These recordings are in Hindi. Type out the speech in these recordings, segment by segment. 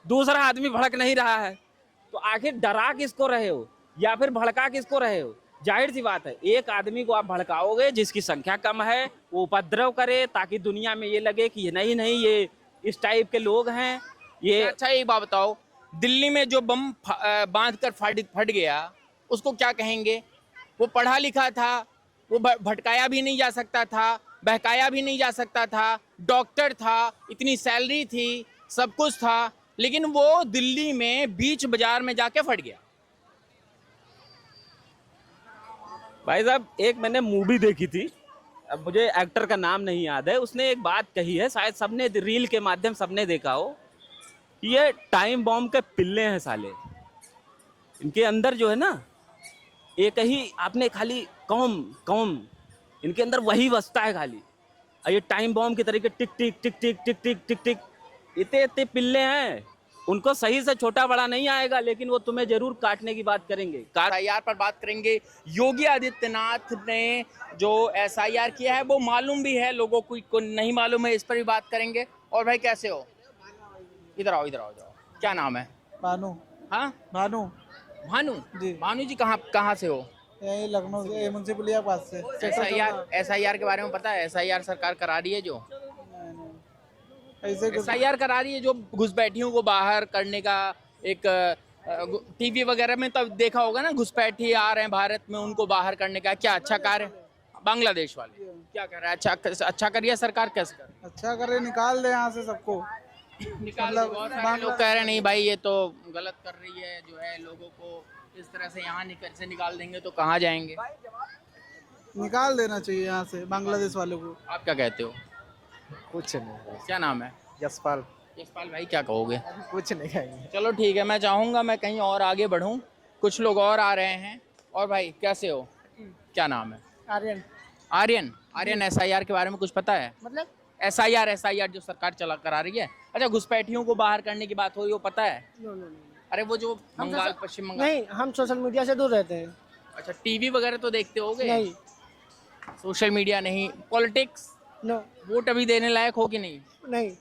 दूसरा आदमी भड़क नहीं रहा है, तो आखिर डरा किसको रहे हो या फिर भड़का किसको रहे हो? जाहिर सी बात है, एक आदमी को आप भड़काओगे जिसकी संख्या कम है, वो उपद्रव करे ताकि दुनिया में ये लगे कि नहीं नहीं ये इस टाइप के लोग हैं ये। अच्छा एक बात बताओ, दिल्ली में जो बम बांध कर फट गया, उसको क्या कहेंगे? वो पढ़ा लिखा था, वो भटकाया भी नहीं जा सकता था, बहकाया भी नहीं जा सकता था, डॉक्टर था, इतनी सैलरी थी, सब कुछ था, लेकिन वो दिल्ली में बीच बाजार में जाके फट गया। भाई साहब, एक मैंने मूवी देखी थी, अब मुझे एक्टर का नाम नहीं याद है, उसने एक बात कही है, शायद सबने रील के माध्यम सबने देखा हो, ये टाइम बॉम्ब के पिल्ले हैं साले। इनके अंदर जो है ना, एक ही आपने खाली कौम कौम, इनके अंदर वही बसता है खाली। और ये टाइम बॉम्ब के तरीके टिक टिक टिक टिक टिक टिक टिक टिक, इतने इतने पिल्ले हैं, उनको सही से छोटा बड़ा नहीं आएगा, लेकिन वो तुम्हें जरूर काटने की बात करेंगे। एसआईआर पर बात करेंगे। योगी आदित्यनाथ ने जो एसआईआर किया है वो मालूम भी है, लोगों को नहीं मालूम है, इस पर भी बात करेंगे। और भाई कैसे हो? इधर आओ इधर आओ इधर आओ। क्या नाम है? भानु। हाँ भानु भानु जी। भानु जी कहाँ से हो? यही लखनऊ से, मुंशी पुलिया पास से। एसआईआर के बारे में पता है? एसआईआर सरकार करा रही है, जो ऐसे एसआईआर करा रही है, जो घुसपैठियों को बाहर करने का एक टीवी वगैरह में तो देखा होगा ना, घुसपैठी आ रहे हैं भारत में, उनको बाहर करने का क्या अच्छा कार्य बांग्लादेश वाले क्या कर रहा है? अच्छा करिए सरकार, कैसे कर अच्छा करे, निकाल दे यहाँ से सबको। निकाल दे। बहुत सारे लोग कह रहे हैं नहीं भाई ये तो गलत कर रही है, जो है लोगों को इस तरह से यहाँ निकाल देंगे तो कहाँ जाएंगे? निकाल देना चाहिए यहाँ से बांग्लादेश वालों को। आप क्या कहते हो? कुछ नहीं। क्या नाम है? यशपाल। यशपाल भाई क्या कहोगे? कुछ नहीं कहेंगे। चलो ठीक है, मैं चाहूँगा मैं कहीं और आगे बढ़ूँ, कुछ लोग और आ रहे हैं। और भाई कैसे हो? क्या नाम है? आर्यन। आर्यन। आर्यन, एसआईआर के बारे में कुछ पता है? मतलब एसआईआर जो सरकार चला करा रही है। अच्छा, घुसपैठियों को बाहर करने की बात हो रही है, वो पता है? अरे वो जो बंगाल, पश्चिम बंगाल। नहीं, हम सोशल मीडिया से दूर रहते हैं। अच्छा, टीवी वगैरह तो देखते होगे? नहीं। सोशल मीडिया नहीं। Politics, no. वोट अभी देने लायक हो कि नहीं? नहीं।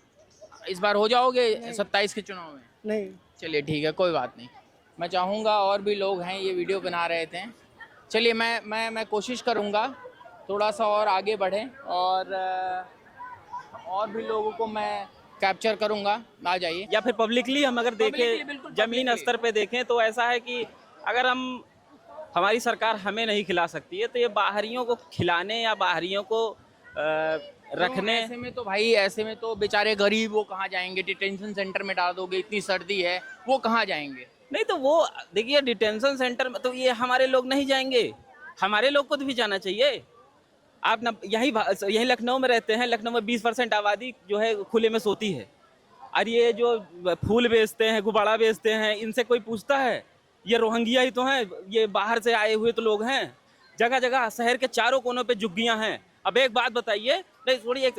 इस बार हो जाओगे 27 के चुनाव में? नहीं। चलिए ठीक है, कोई बात नहीं। मैं चाहूँगा, और भी लोग हैं, ये वीडियो बना रहे थे। चलिए मैं कोशिश करूँगा थोड़ा सा और आगे बढ़ें, और भी लोगों को मैं कैप्चर करूँगा। आ जाइए। या फिर पब्लिकली हम अगर बिल्कुल देखें, जमीन publicly। स्तर पे देखें, तो ऐसा है कि अगर हमारी सरकार हमें नहीं खिला सकती है, तो ये बाहरियों को खिलाने या बाहरियों को रखने। ऐसे में तो भाई, ऐसे में तो बेचारे गरीब वो कहाँ जाएंगे? डिटेंशन सेंटर में डाल दोगे, इतनी सर्दी है, वो कहाँ जाएंगे? नहीं तो वो देखिए, डिटेंशन सेंटर में तो ये हमारे लोग नहीं जाएंगे, हमारे लोग को तो भी जाना चाहिए। आप ना यही लखनऊ में रहते हैं, लखनऊ में 20% आबादी जो है खुले में सोती है, और ये जो फूल बेचते हैं, गुब्बारा बेचते हैं, इनसे कोई पूछता है? ये रोहिंग्या ही तो हैं, ये बाहर से आए हुए तो लोग हैं। जगह जगह शहर के चारों कोनों पे झुग्गियां हैं। अब एक बात बताइए, नहीं छोड़िए,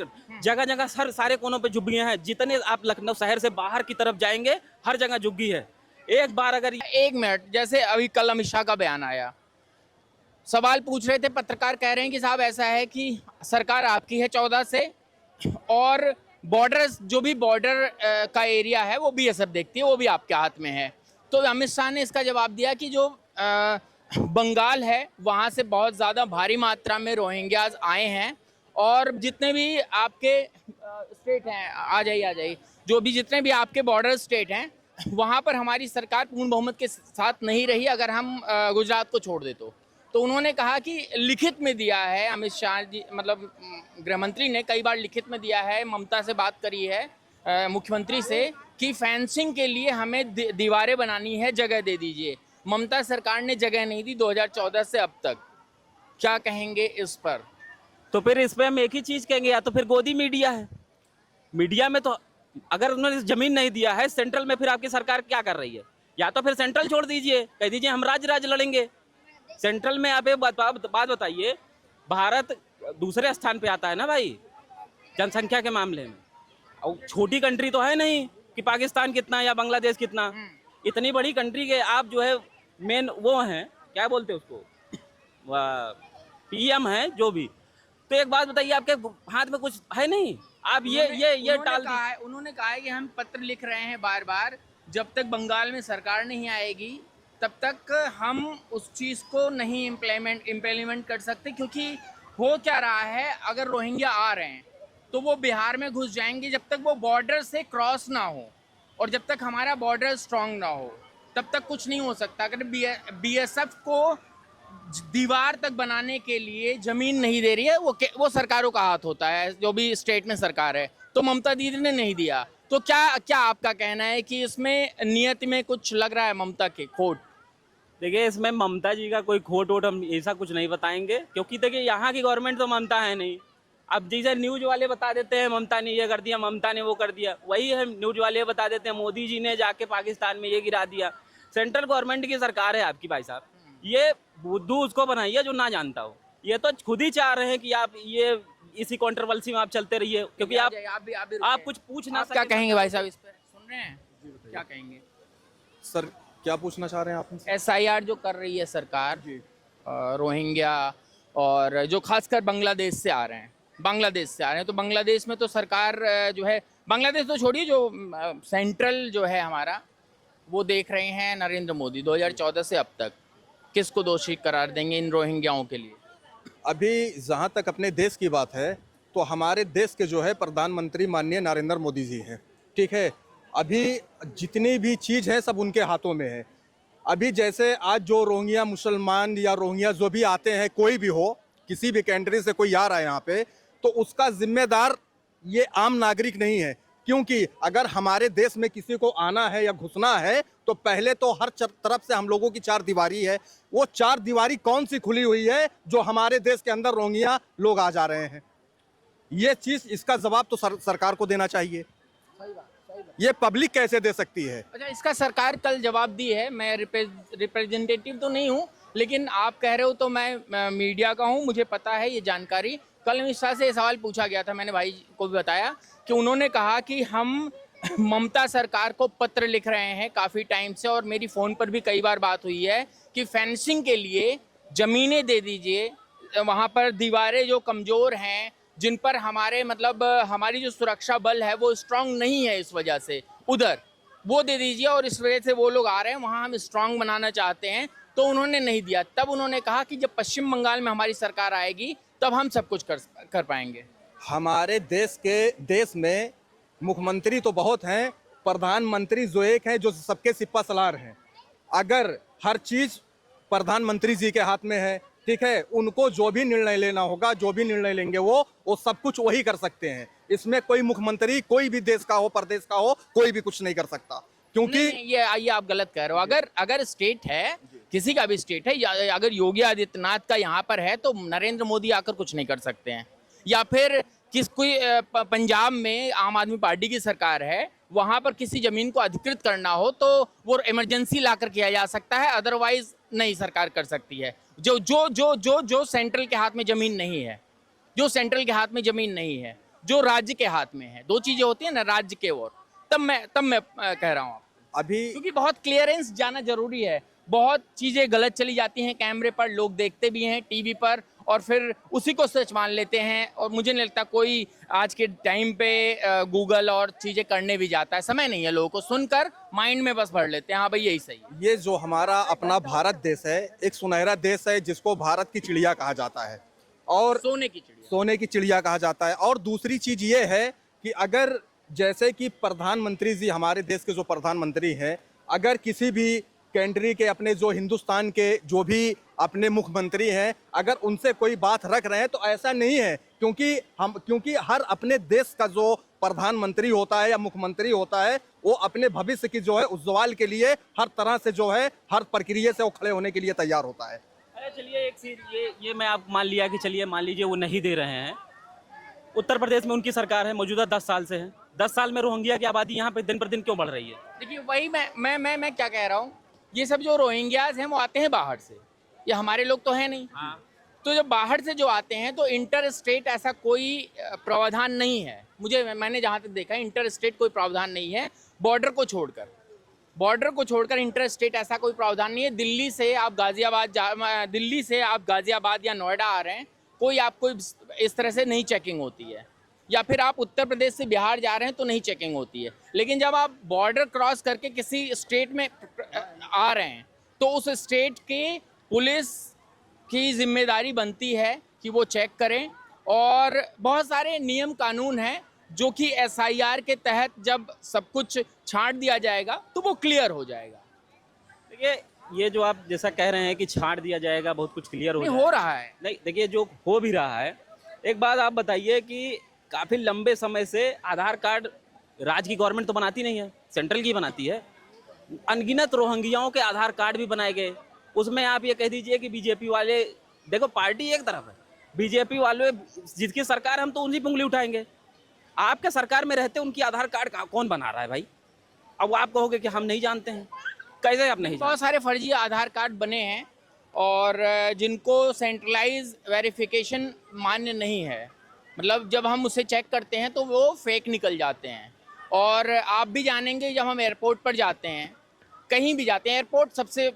जगह जगह सारे कोनों पे झुग्गियां हैं। जितने आप लखनऊ शहर से बाहर की तरफ जाएंगे, हर जगह झुग्गी है। एक बार अगर एक मिनट, जैसे अभी कल अमित शाह का बयान आया, सवाल पूछ रहे थे पत्रकार, कह रहे हैं कि साहब ऐसा है कि सरकार आपकी है 14 से, और बॉर्डर, जो भी बॉर्डर का एरिया है वो बीएसएफ देखती है, वो भी आपके हाथ में है। तो अमित शाह ने इसका जवाब दिया कि जो बंगाल है वहाँ से बहुत ज़्यादा भारी मात्रा में रोहिंग्याज आए हैं, और जितने भी आपके स्टेट हैं, आ जाइए, जो भी जितने भी आपके बॉर्डर स्टेट हैं, वहाँ पर हमारी सरकार पूर्ण बहुमत के साथ नहीं रही, अगर हम गुजरात को छोड़ दे तो उन्होंने कहा कि लिखित में दिया है अमित शाह जी, मतलब गृह मंत्री ने कई बार लिखित में दिया है, ममता से बात करी है, मुख्यमंत्री से, कि फेंसिंग के लिए हमें दीवारें बनानी है, जगह दे दीजिए। ममता सरकार ने जगह नहीं दी 2014 से अब तक। क्या कहेंगे इस पर? तो फिर इस पर हम एक ही चीज कहेंगे, या तो फिर गोदी मीडिया है। मीडिया में तो अगर उन्होंने जमीन नहीं दिया है सेंट्रल में, फिर आपकी सरकार क्या कर रही है? या तो फिर सेंट्रल छोड़ दीजिए, कह दीजिए हम राज्य लड़ेंगे। सेंट्रल में आप एक बात बताइए, भारत दूसरे स्थान पे आता है ना भाई जनसंख्या के मामले में, और छोटी कंट्री तो है नहीं कि पाकिस्तान कितना या बांग्लादेश कितना। इतनी बड़ी कंट्री के आप जो है मेन वो हैं, क्या बोलते हैं उसको, पीएम है जो भी। तो एक बात बताइए, आपके हाथ में कुछ है नहीं, आप ये टाल उन्होंने कहा है कि हम पत्र लिख रहे हैं बार बार जब तक बंगाल में सरकार नहीं आएगी तब तक हम उस चीज़ को नहीं इम्प्लीमेंट कर सकते, क्योंकि हो क्या रहा है, अगर रोहिंग्या आ रहे हैं तो वो बिहार में घुस जाएंगे जब तक वो बॉर्डर से क्रॉस ना हो, और जब तक हमारा बॉर्डर स्ट्रांग ना हो तब तक कुछ नहीं हो सकता। अगर बीएसएफ को दीवार तक बनाने के लिए जमीन नहीं दे रही है, वो सरकारों का हाथ होता है, जो भी स्टेट में सरकार है, तो ममता दीदी ने नहीं दिया। तो क्या आपका कहना है कि इसमें नियत में कुछ लग रहा है ममता के खोट? देखिए, इसमें ममता जी का कोई खोट वोट हम ऐसा कुछ नहीं बताएंगे, क्योंकि देखिए यहाँ की गवर्नमेंट तो ममता है नहीं। अब जैसे न्यूज वाले बता देते हैं ममता ने ये कर दिया, ममता ने वो कर दिया, वही है न्यूज वाले बता देते हैं मोदी जी ने जाके पाकिस्तान में ये गिरा दिया। सेंट्रल गवर्नमेंट की सरकार है आपकी भाई साहब, ये बुद्धू उसको बनाइए जो ना जानता हो। ये तो खुद ही चाह रहे हैं कि आप ये इसी कंट्रोवर्सी में आप चलते रहिए, क्योंकि आप कुछ पूछ ना क्या कहेंगे भाई साहब इस पर? सुन रहे हैं, क्या कहेंगे सर? क्या पूछना चाह रहे हैं आप? एसआईआर जो कर रही है सरकार रोहिंग्या, और जो खासकर बांग्लादेश से आ रहे हैं, तो बांग्लादेश में तो सरकार जो है, बांग्लादेश तो छोड़िए, जो सेंट्रल जो है हमारा, वो देख रहे हैं नरेंद्र मोदी 2014 से अब तक किसको दोषी करार देंगे इन रोहिंग्याओं के लिए? अभी जहाँ तक अपने देश की बात है तो हमारे देश के जो है प्रधानमंत्री माननीय नरेंद्र मोदी जी हैं, ठीक है। अभी जितनी भी चीज़ है सब उनके हाथों में है। अभी जैसे आज जो रोहिंग्या मुसलमान या रोहिंग्या जो भी आते हैं, कोई भी हो, किसी भी कंट्री से कोई आ रहा है यहाँ पे, तो उसका जिम्मेदार ये आम नागरिक नहीं है, क्योंकि अगर हमारे देश में किसी को आना है या घुसना है तो पहले तो हर तरफ से हम लोगों की चार दीवारी है। वो चार दीवारी कौन सी खुली हुई है जो हमारे देश के अंदर रोहिंग्या लोग आ जा रहे हैं? ये चीज़, इसका जवाब तो सरकार को देना चाहिए। ये पब्लिक कैसे दे सकती है? अच्छा, इसका सरकार कल जवाब दी है। मैं रिप्रेजेंटेटिव तो नहीं हूँ, लेकिन आप कह रहे हो तो मैं मीडिया का हूँ, मुझे पता है ये जानकारी। कल अमित शाह से सवाल पूछा गया था, मैंने भाई को भी बताया कि उन्होंने कहा कि हम ममता सरकार को पत्र लिख रहे हैं काफ़ी टाइम से, और मेरी फ़ोन पर भी कई बार बात हुई है कि फेंसिंग के लिए ज़मीनें दे दीजिए, वहाँ पर दीवारें जो कमज़ोर हैं, जिन पर हमारे मतलब हमारी जो सुरक्षा बल है वो स्ट्रांग नहीं है, इस वजह से उधर वो दे दीजिए, और इस वजह से वो लोग आ रहे हैं, वहाँ हम स्ट्रांग बनाना चाहते हैं। तो उन्होंने नहीं दिया। तब उन्होंने कहा कि जब पश्चिम बंगाल में हमारी सरकार आएगी तब हम सब कुछ कर पाएंगे। हमारे देश में मुख्यमंत्री तो बहुत हैं, प्रधानमंत्री जो एक हैं जो सबके सिपा सलार हैं। अगर हर चीज़ प्रधानमंत्री जी के हाथ में है, ठीक है, उनको जो भी निर्णय लेना होगा, जो भी निर्णय लेंगे वो सब कुछ वही कर सकते हैं। इसमें कोई मुख्यमंत्री कोई भी देश का हो, प्रदेश का हो, कोई भी कुछ नहीं कर सकता, क्योंकि ये आप गलत कह रहे हो। अगर स्टेट है, किसी का भी स्टेट है, या अगर योगी आदित्यनाथ का यहाँ पर है, तो नरेंद्र मोदी आकर कुछ नहीं कर सकते हैं। या फिर कोई पंजाब में आम आदमी पार्टी की सरकार है, वहाँ पर किसी जमीन को अधिकृत करना हो तो वो इमरजेंसी लाकर किया जा सकता है, अदरवाइज नहीं सरकार कर सकती है। जो सेंट्रल के हाथ में जमीन नहीं है, जो राज्य के हाथ में है, दो चीजें होती है ना, राज्य के, और तब मैं कह रहा हूँ अभी क्योंकि बहुत क्लियरेंस जाना जरूरी है। बहुत चीजें गलत चली जाती हैं, कैमरे पर लोग देखते भी हैं, टीवी पर, और फिर उसी को सच मान लेते हैं। और मुझे नहीं लगता कोई आज के टाइम पे गूगल और चीजें करने भी जाता है, समय नहीं है लोगों को, सुनकर माइंड में बस भर लेते हैं, हाँ भाई यही सही है। ये जो हमारा अपना भारत देश है, एक सुनहरा देश है जिसको भारत की चिड़िया कहा जाता है, और सोने की चिड़िया कहा जाता है। और दूसरी चीज ये है कि अगर जैसे कि प्रधानमंत्री जी, हमारे देश के जो प्रधानमंत्री हैं, अगर किसी भी कंट्री के, अपने जो हिंदुस्तान के जो भी अपने मुख्यमंत्री हैं, अगर उनसे कोई बात रख रहे हैं तो ऐसा नहीं है, क्योंकि हर अपने देश का जो प्रधानमंत्री होता है या मुख्यमंत्री होता है, वो अपने भविष्य की जो है उज्ज्वल के लिए हर तरह से जो है, हर प्रक्रिया से वो खड़े होने के लिए तैयार होता है। अरे चलिए एक चीज ये मैं आप मान लिया कि चलिए मान लीजिए वो नहीं दे रहे हैं। उत्तर प्रदेश में उनकी सरकार है, मौजूदा 10 साल से है। 10 साल में रोहिंग्या की आबादी यहाँ पे दिन पर दिन क्यों बढ़ रही है? देखिए वही मैं क्या कह रहा हूँ, ये सब जो रोहिंग्याज हैं वो आते हैं बाहर से, ये हमारे लोग तो हैं नहीं। हाँ। तो जब बाहर से जो आते हैं तो इंटर स्टेट ऐसा कोई प्रावधान नहीं है, मैंने जहाँ तक देखा है इंटर स्टेट कोई प्रावधान नहीं है। बॉर्डर को छोड़कर इंटर स्टेट ऐसा कोई प्रावधान नहीं है। दिल्ली से आप गाजियाबाद या नोएडा आ रहे हैं, कोई आपको इस तरह से नहीं चेकिंग होती है। या फिर आप उत्तर प्रदेश से बिहार जा रहे हैं तो नहीं चेकिंग होती है, लेकिन जब आप बॉर्डर क्रॉस करके किसी स्टेट में आ रहे हैं तो उस स्टेट के पुलिस की जिम्मेदारी बनती है कि वो चेक करें, और बहुत सारे नियम कानून हैं जो कि एसआईआर के तहत जब सब कुछ छांट दिया जाएगा तो वो क्लियर हो जाएगा। देखिए ये जो आप जैसा कह रहे हैं कि छांट दिया जाएगा, बहुत कुछ क्लियर नहीं हो हो रहा है। नहीं, देखिए जो हो भी रहा है, एक बात आप बताइए कि काफी लंबे समय से आधार कार्ड राज्य की गवर्नमेंट तो बनाती नहीं है, सेंट्रल की बनाती है। अनगिनत रोहिंग्याओं के आधार कार्ड भी बनाए गए, उसमें आप ये कह दीजिए कि बीजेपी वाले, देखो पार्टी एक तरफ है, बीजेपी वाले जिसकी सरकार हम तो उन्हीं पे उंगली उठाएंगे। आपके सरकार में रहते उनकी आधार कार्ड कौन बना रहा है भाई? अब आप कहोगे कि हम नहीं जानते हैं, कैसे आप नहीं जानते? बहुत सारे फर्जी आधार कार्ड बने हैं और जिनको सेंट्रलाइज वेरिफिकेशन मान्य नहीं है, मतलब जब हम उसे चेक करते हैं तो वो फेक निकल जाते हैं। और आप भी जानेंगे जब हम एयरपोर्ट पर जाते हैं, कहीं भी जाते हैं, एयरपोर्ट सबसे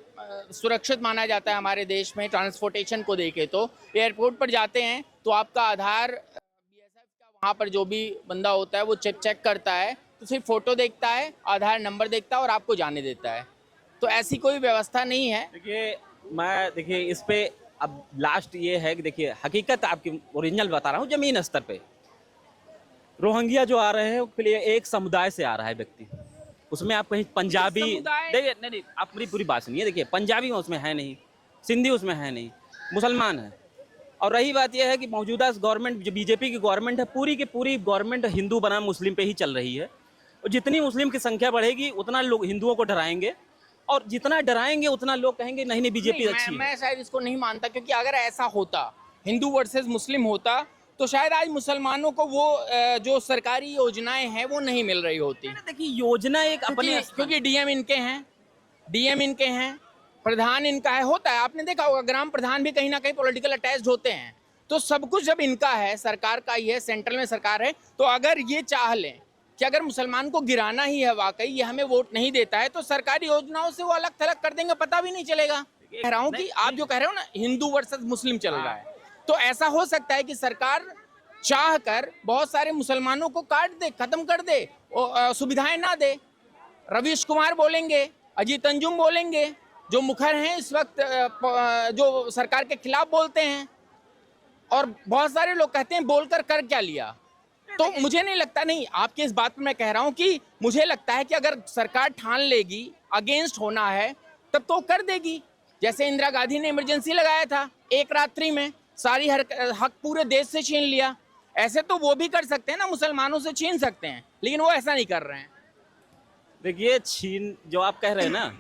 सुरक्षित माना जाता है हमारे देश में ट्रांसपोर्टेशन को देखे तो। एयरपोर्ट पर जाते हैं तो आपका आधार बीएसएफ का वहाँ पर जो भी बंदा होता है वो चेक करता है, तो सिर्फ फ़ोटो देखता है, आधार नंबर देखता है और आपको जाने देता है। तो ऐसी कोई व्यवस्था नहीं है। देखिए इस पे अब लास्ट ये है कि देखिए हकीकत आपकी ओरिजिनल बता रहा हूँ, जमीन स्तर पे रोहिंग्या जो आ रहे हैं उसके लिए एक समुदाय से आ रहा है व्यक्ति, उसमें आप कहीं पंजाबी देखिए, नहीं आप पूरी बात सुनिए, देखिए पंजाबी में उसमें है नहीं, सिंधी उसमें है नहीं, मुसलमान है। और रही बात यह है कि मौजूदा गवर्नमेंट जो बीजेपी की गवर्नमेंट है, पूरी की पूरी गवर्नमेंट हिंदू बनाम मुस्लिम पे ही चल रही है, और जितनी मुस्लिम की संख्या बढ़ेगी उतना लोग हिंदुओं को डराएंगे, और जितना डराएंगे उतना लोग कहेंगे नहीं नहीं बीजेपी अच्छी है। मैं शायद इसको नहीं मानता, क्योंकि अगर ऐसा होता, हिंदू वर्सेस मुस्लिम होता, तो शायद आज मुसलमानों को वो जो सरकारी योजनाएं हैं वो नहीं मिल रही होती। देखिए योजना एक अपने, क्योंकि डीएम इनके हैं, प्रधान इनका है, होता है, आपने देखा होगा ग्राम प्रधान भी कहीं ना कहीं पॉलिटिकल अटैच्ड होते हैं। तो सब कुछ जब इनका है, सरकार का ही है, सेंट्रल में सरकार है, तो अगर ये चाह लें कि अगर मुसलमान को गिराना ही है, वाकई ये हमें वोट नहीं देता है, तो सरकारी योजनाओं से वो अलग थलग कर देंगे, पता भी नहीं चलेगा। कह रहा हूँ कि आप जो कह रहे हो ना हिंदू वर्सेस मुस्लिम चल रहा है, तो ऐसा हो सकता है कि सरकार चाह कर बहुत सारे मुसलमानों को काट दे, खत्म कर दे, सुविधाएं ना दे। रवीश कुमार बोलेंगे, अजीत अंजुम बोलेंगे, जो मुखर हैं इस वक्त जो सरकार के खिलाफ बोलते हैं, और बहुत सारे लोग कहते हैं बोलकर कर क्या लिया। तो मुझे नहीं लगता, नहीं आपकी इस बात पर मैं कह रहा हूं कि मुझे लगता है कि अगर सरकार ठान लेगी अगेंस्ट होना है तब तो कर देगी। जैसे इंदिरा गांधी ने इमरजेंसी लगाया था, एक रात्रि में सारी हक पूरे देश से छीन लिया, ऐसे तो वो भी कर सकते हैं ना, मुसलमानों से छीन सकते हैं, लेकिन वो ऐसा नहीं कर रहे हैं। देखिए छीन जो आप कह रहे हैं ना,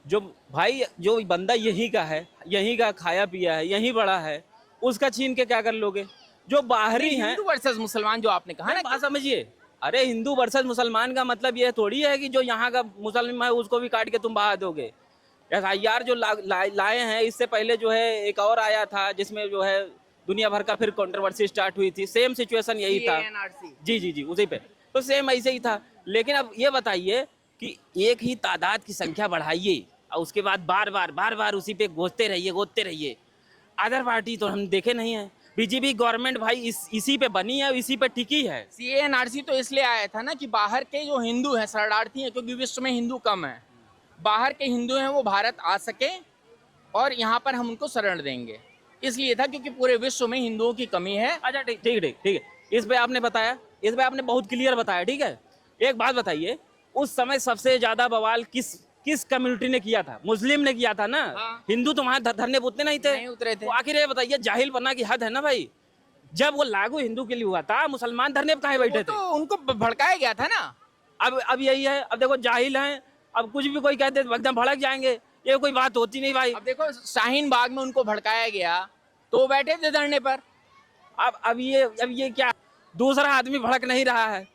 जो भाई जो बंदा यहीं का है, यहीं का खाया पिया है, यहीं बड़ा है, उसका छीन के क्या कर लोगे? जो बाहरी हैं, हिंदू वर्सेस मुसलमान जो आपने कहा ना, बात समझिए। अरे हिंदू वर्सेस मुसलमान का मतलब ये थोड़ी है कि जो यहाँ का मुसलमान है उसको भी काट के तुम बहा दोगे। एसआईआर जो लाए हैं, इससे पहले जो है एक और आया था जिसमें जो है दुनिया भर का फिर कंट्रोवर्सी स्टार्ट हुई थी, सेम सिचुएशन यही था। जी उसी पे तो सेम ऐसे ही था। लेकिन अब ये बताइए कि एक ही तादाद की संख्या बढ़ाइए और उसके बाद बार बार उसी पे गोदते रहिए। अदर पार्टी तो हम देखे नहीं है। बीजेपी गवर्नमेंट भाई इसी पे बनी है, इसी पे टिकी है। CANRC तो इसलिए आया था ना कि बाहर के जो हिंदू हैं, शरणार्थी हैं, क्योंकि विश्व में हिंदू कम है, बाहर के हिंदू हैं वो भारत आ सके और यहाँ पर हम उनको शरण देंगे, इसलिए था, क्योंकि पूरे विश्व में हिंदुओं की कमी है। अच्छा ठीक है, इस पे आपने बताया, इस पे आपने बहुत क्लियर बताया, ठीक है। एक बात बताइए, उस समय सबसे ज्यादा बवाल किस कम्युनिटी ने किया था? मुस्लिम ने किया था ना। हाँ। हिंदू तो वहां धरने उतने नहीं उतरे थे। तो आखिर ये बताइए, जाहिल बनना की हद है ना भाई। जब वो लागू हिंदू के लिए हुआ था, मुसलमान धरने पे कहाँ बैठे थे? तो उनको भड़काया गया था ना। अब यही है। अब देखो जाहिल हैं, अब कुछ भी कोई कहते एकदम भड़क जाएंगे, ये कोई बात होती नहीं भाई। अब देखो शाहीन बाग में उनको भड़काया गया तो वो बैठे थे धरने पर। अब ये क्या, दूसरा आदमी भड़क नहीं रहा है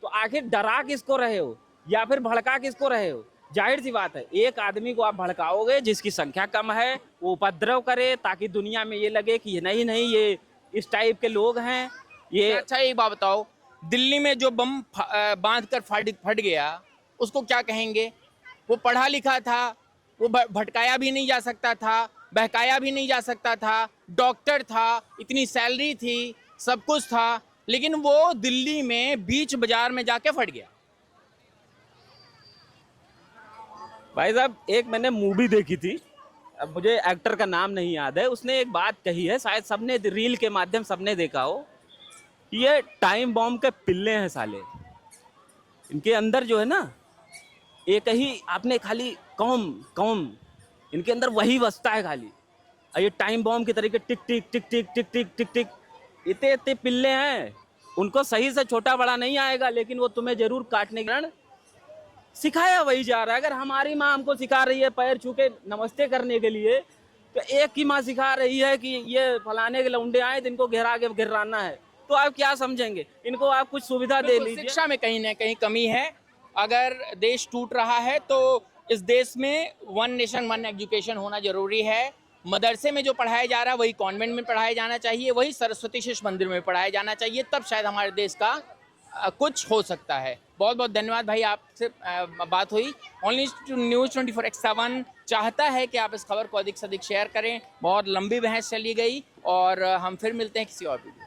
तो आखिर डरा किसको रहे हो या फिर भड़का किसको रहे हो? जाहिर सी बात है, एक आदमी को आप भड़काओगे जिसकी संख्या कम है, वो उपद्रव करे ताकि दुनिया में ये लगे कि नहीं ये इस टाइप के लोग हैं ये। अच्छा एक बात बताओ, दिल्ली में जो बम बांध कर फट गया उसको क्या कहेंगे? वो पढ़ा लिखा था, वो भटकाया भी नहीं जा सकता था, बहकाया भी नहीं जा सकता था, डॉक्टर था, इतनी सैलरी थी, सब कुछ था, लेकिन वो दिल्ली में बीच बाजार में जाके फट गया। भाई साहब, एक मैंने मूवी देखी थी, अब मुझे एक्टर का नाम नहीं याद है, उसने एक बात कही है, शायद सबने रील के माध्यम सबने देखा हो, ये टाइम बॉम्ब के पिल्ले हैं साले। इनके अंदर जो है ना, एक ही आपने खाली कौम कौम, इनके अंदर वही बसता है खाली। और ये टाइम बॉम्ब के तरीके टिक टिक टिक टिक टिक टिक टिक टिक, इतने इतने पिल्ले हैं, उनको सही से छोटा बड़ा नहीं आएगा, लेकिन वो तुम्हें जरूर काटने के कारण सिखाया वही जा रहा है। अगर हमारी माँ हमको सिखा रही है पैर छू के नमस्ते करने के लिए, तो एक की माँ सिखा रही है कि ये फलाने के लौंडे आए तो इनको घेरा के गिराना है, तो आप क्या समझेंगे? इनको आप कुछ सुविधा दे लीजिए। शिक्षा में कहीं ना कहीं कमी है। अगर देश टूट रहा है तो इस देश में वन नेशन वन एजुकेशन होना जरूरी है। मदरसे में जो पढ़ाया जा रहा है वही कॉन्वेंट में पढ़ाया जाना चाहिए, वही सरस्वती शिशु मंदिर में पढ़ाया जाना चाहिए, तब शायद हमारे देश का कुछ हो सकता है। बहुत बहुत धन्यवाद भाई, आपसे बात हुई। ओनली न्यूज़ 24x7 चाहता है कि आप इस खबर को अधिक से अधिक शेयर करें। बहुत लंबी बहस चली गई और हम फिर मिलते हैं किसी और वीडियो।